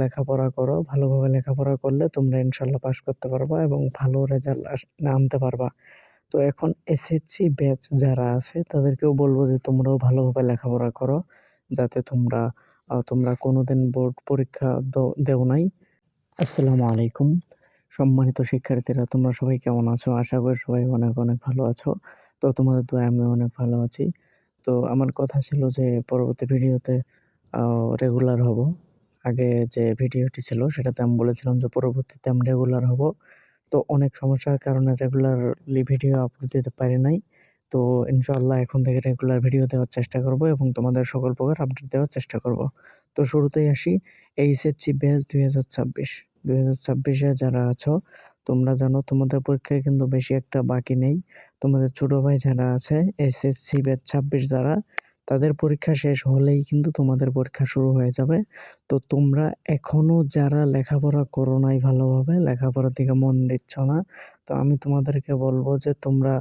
লেখাপড়া করো। ভালোভাবে লেখাপড়া করলে তোমরা ইনশাআল্লাহ পাস করতে পারবা এবং ভালো রেজাল্ট আনতে পারবা। তো এখন এসএসসি ব্যাচ যারা আছে তাদেরকেও বলব যে তোমরাও ভালোভাবে লেখাপড়া করো। যাতে তোমরা কোনোদিন বোর্ড পরীক্ষা দেও নাই। আসসালামু আলাইকুম। সম্মানিত শিক্ষার্থীরা, তোমরা সবাই কেমন আছো? আশা করি সবাই অনেক, অনেক ভালো আছো। তো তোমাদের দোয়ায় আমিও অনেক ভালো আছি। তো আমার কথা ছিল যে পরবর্তী ভিডিওতে আ রেগুলার হব। আগে যে ভিডিওটি ছিল সেটাতে আমি বলেছিলাম যে পরবর্তীতে আমি রেগুলার হব। তো অনেক সমস্যার কারণে রেগুলারলি ভিডিও আপলোড দিতে পারি নাই। তো ইনশাআল্লাহ এখন থেকে রেগুলার ভিডিও দেওয়ার চেষ্টা করব এবং তোমাদের সকল প্রকার আপডেট দেওয়ার চেষ্টা করব। তো শুরুতেই আসি এইচএসসি ব্যাচ ২০২৬। ২০২৬ এ যারা আছো তোমরা জানো তোমাদের পরীক্ষায় কিন্তু বেশি একটা বাকি নেই। তোমাদের ছোট ভাই যারা আছে এসএসসি ব্যাচ ২৬ যারা, তাদের পরীক্ষা শেষ হলেই কিন্তু তোমাদের পরীক্ষা শুরু হয়ে যাবে। তো তোমরা এখনো যারা লেখাপড়া করো নাই ভালোভাবে, লেখাপড়ার দিকে মন দিচ্ছ না, তো আমি তোমাদেরকে বলব যে তোমরা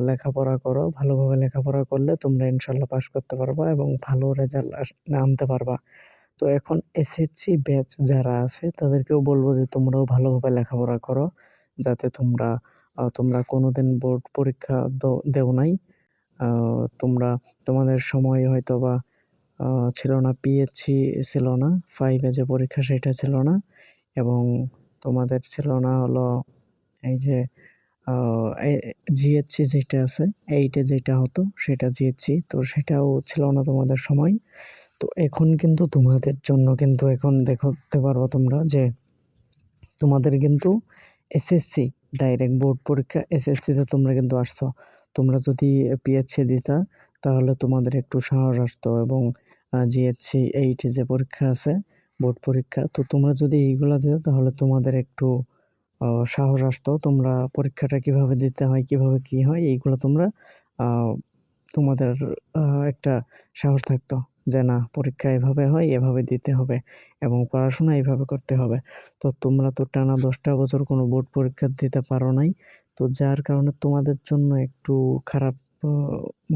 লেখাপড়া করো। ভালোভাবে লেখাপড়া করলে তোমরা ইনশাআল্লাহ পাস করতে পারবা এবং ভালো রেজাল্ট আনতে পারবা। তো এখন এসএসসি ব্যাচ যারা আছে তাদেরকেও বলব যে তোমরাও ভালোভাবে লেখাপড়া করো। যাতে তোমরা কোনোদিন বোর্ড পরীক্ষা দেও নাই। আ তোমরা তোমাদের সময় হয়তোবা আ ছিল না, পিএইচসি ছিল না। 5 এ যে পরীক্ষা সেটা ছিল না এবং তোমাদের ছিল না হলো এই যে আ এ জিএইচসি যেটা আছে, 8 এ যেটা হতো সেটা জিএইচসি। তো সেটাও ছিল না তোমাদের সময়। তো এখন কিন্তু তোমাদের জন্য কিন্তু এখন দেখতে পারো তোমরা যে তোমাদের কিন্তু এসএসসি ডাইরেক্ট বোর্ড পরীক্ষা এসএসসিতে তোমরা কিন্তু আসছো। তোমরা যদি পিএইচসি দিতা তাহলে তোমাদের একটু সাহস আসতো এবং জিএইচসি 8 যে পরীক্ষা আছে বোর্ড পরীক্ষা, তো তোমরা যদি এইগুলা দিতা তাহলে তোমাদের একটু সাহস আসতো। তোমরা পরীক্ষাটা কিভাবে দিতে হয়, কিভাবে কি হয় এইগুলা তোমরা আ তোমাদের আ একটা সাহস থাকতো যে না, পরীক্ষা এভাবে হয়, এভাবে দিতে হবে এবং পড়াশোনা এভাবে করতে হবে। তো তোমরা তো টানা ১০ টা বছর কোনো বোর্ড পরীক্ষা দিতে পারো নাই। তো যার কারণে তোমাদের জন্য একটু খারাপ ও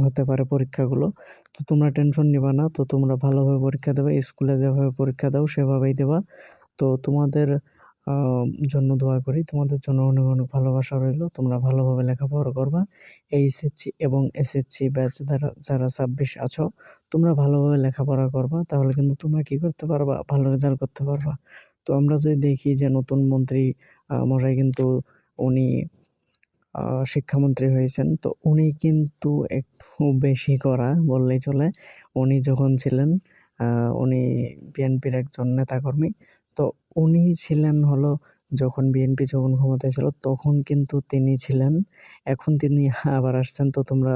হতে পারে পরীক্ষাগুলো। তো তোমরা টেনশন নিবা না। তো তোমরা ভালোভাবে পরীক্ষা দেবে। স্কুলে যেভাবে পরীক্ষা দাও সেভাবেই দেবা। তো তোমাদের আ জন্য দোয়া করি। তোমাদের জন্য অনেক, অনেক ভালোবাসা রইলো। তোমরা ভালোভাবে লেখাপড়া করবা। এইচএসসি এবং এসএসসি ব্যাচ যারা ২৬ আছো, তোমরা ভালোভাবে লেখাপড়া করবা। তাহলে কিন্তু তোমরা কি করতে পারবা? ভালো রেজাল্ট করতে পারবা। তো আমরা যদি দেখি যে নতুন মন্ত্রী মশাই কিন্তু উনি আ শিক্ষামন্ত্রী হয়েছেন। তো উনি কিন্তু একটু বেশি কড়া বললেই চলে। উনি যখন ছিলেন আ উনি বিএনপির একজন নেতাকর্মী। তো উনি ছিলেন হলো যখন বিএনপি ক্ষমতায় ছিল তখন কিন্তু তিনি ছিলেন। এখন তিনি আবার আসছেন। তো তোমরা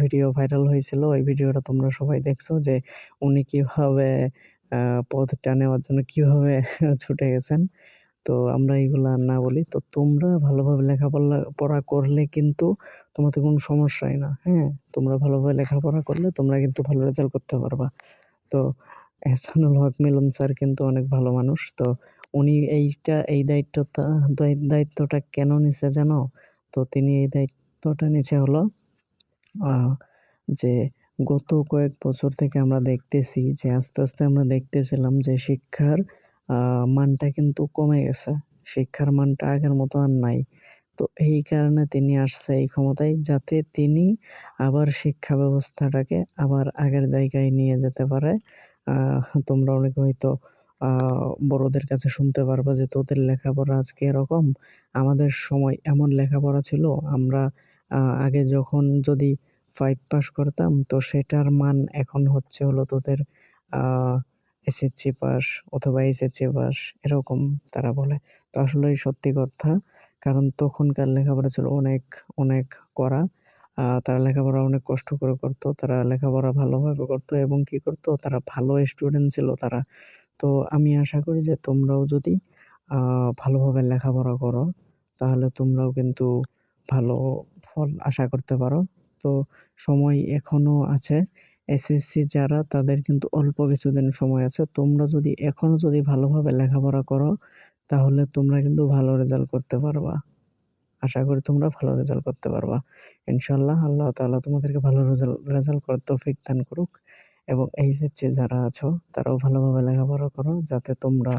ভিডিও ভাইরাল হয়েছিল। ওই ভিডিওটা তোমরা সবাই দেখছো যে উনি কিভাবে আ পদটা নেওয়ার জন্য কিভাবে ছুটে গেছেন। তো আমরা এগুলা আর না বলি। তো তোমরা ভালোভাবে পড়া করলে কিন্তু তোমাদের কোনো সমস্যাই না। হ্যাঁ? তোমরা ভালোভাবে লেখাপড়া করলে তোমরা কিন্তু ভালো রেজাল্ট করতে পারবা। তো এহসানুল হক মিলন স্যার কিন্তু অনেক ভালো মানুষ। তো উনি এই দায়িত্বটা কেন নিছে জানো? তো তিনি এই দায়িত্বটা নিছে হলো আ যে গত কয়েক বছর থেকে আমরা দেখতেছি যে আস্তে, আস্তে আমরা দেখতেছিলাম যে শিক্ষার আ মানটা কিন্তু কমে গেছে। শিক্ষার মানটা আগের মতো আর নাই। তো এই কারণে তিনি আসছে এই ক্ষমতায় যাতে তিনি আবার শিক্ষা ব্যবস্থাটাকে আবার আগের জায়গায় নিয়ে যেতে পারে। আ তোমরা অনেকে হয়তো আ বড়দের কাছে শুনতে পারবা যে তোদের লেখাপড়া আজকে এরকম, আমাদের সময় এমন লেখাপড়া ছিল। আমরা আগে যখন যদি 5 পাস করতাম তো সেটার মান এখন হচ্ছে হলো তোদের আ এসএসসি পাস অথবা এইচএসসি পাস এরকম তারা বলে। তো আসলেই সত্যি কথা। কারণ তখনকার লেখাপড়া ছিল অনেক, অনেক কড়া। তারা লেখাপড়া অনেক কষ্ট করে করত। তারা লেখাপড়া ভালোভাবে করত এবং কি করত? তারা ভালো স্টুডেন্ট ছিল তারা। তো আমি আশা করি যে তোমরাও যদি আ ভালোভাবে লেখাপড়া করো, তাহলে তোমরাও কিন্তু ভালো ফল আশা করতে পারো। তো সময় এখনো আছে। এসএসসি যারা তাদের কিন্তু অল্প কিছুদিন সময় আছে। তোমরা যদি এখনো ভালোভাবে লেখাপড়া করো, তাহলে তোমরা কিন্তু ভালো রেজাল্ট করতে পারবা। আশা করি তোমরা ভালো রেজাল্ট করতে পারবা। ইনশাআল্লাহ আল্লাহ তাআলা তোমাদেরকে ভালো রেজাল্ট করার তৌফিক দান করুক এবং এইচএসসি যারা আছো তারাও ভালোভাবে লেখাপড়া করো যাতে তোমরা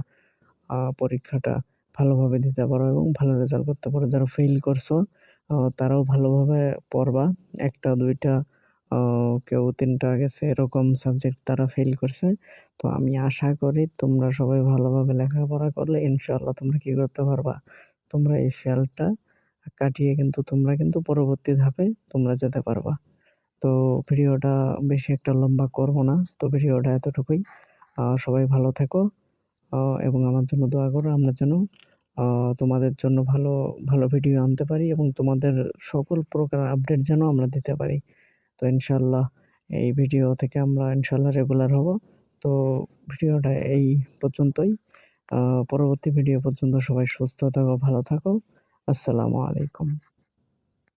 পরীক্ষাটা ভালোভাবে দিতে পারো এবং ভালো রেজাল্ট করতে পারো। যারা ফেইল করছো তারাও ভালোভাবে পড়বা। ১ টা ২ টা কেউ ৩ টা গেছে এরকম সাবজেক্ট তারা ফেইল করছে। তো আমি আশা করি তোমরা সবাই ভালোভাবে লেখাপড়া করলে ইনশাআল্লাহ তোমরা কি করতে পারবা? তোমরা এই ফেলটা কাটিয়ে তোমরা পরবর্তী ধাপে তোমরা যেতে পারবা। তো ভিডিওটা বেশি একটা লম্বা করব না। তো ভিডিওটা এতটুকুই। সবাই ভালো থেকো এবং আমার জন্য দোয়া করো। আমরা যেন তোমাদের জন্য ভালো, ভালো ভিডিও আনতে পারি এবং তোমাদের সকল প্রকার আপডেট যেন আমরা দিতে পারি। তো ইনশাআল্লাহ এই ভিডিও থেকে আমরা ইনশাআল্লাহ রেগুলার হব। তো ভিডিওটা এই পর্যন্তই। পরবর্তী ভিডিও পর্যন্ত সবাই সুস্থ থাকো, ভালো থাকো। আসসালামু আলাইকুম।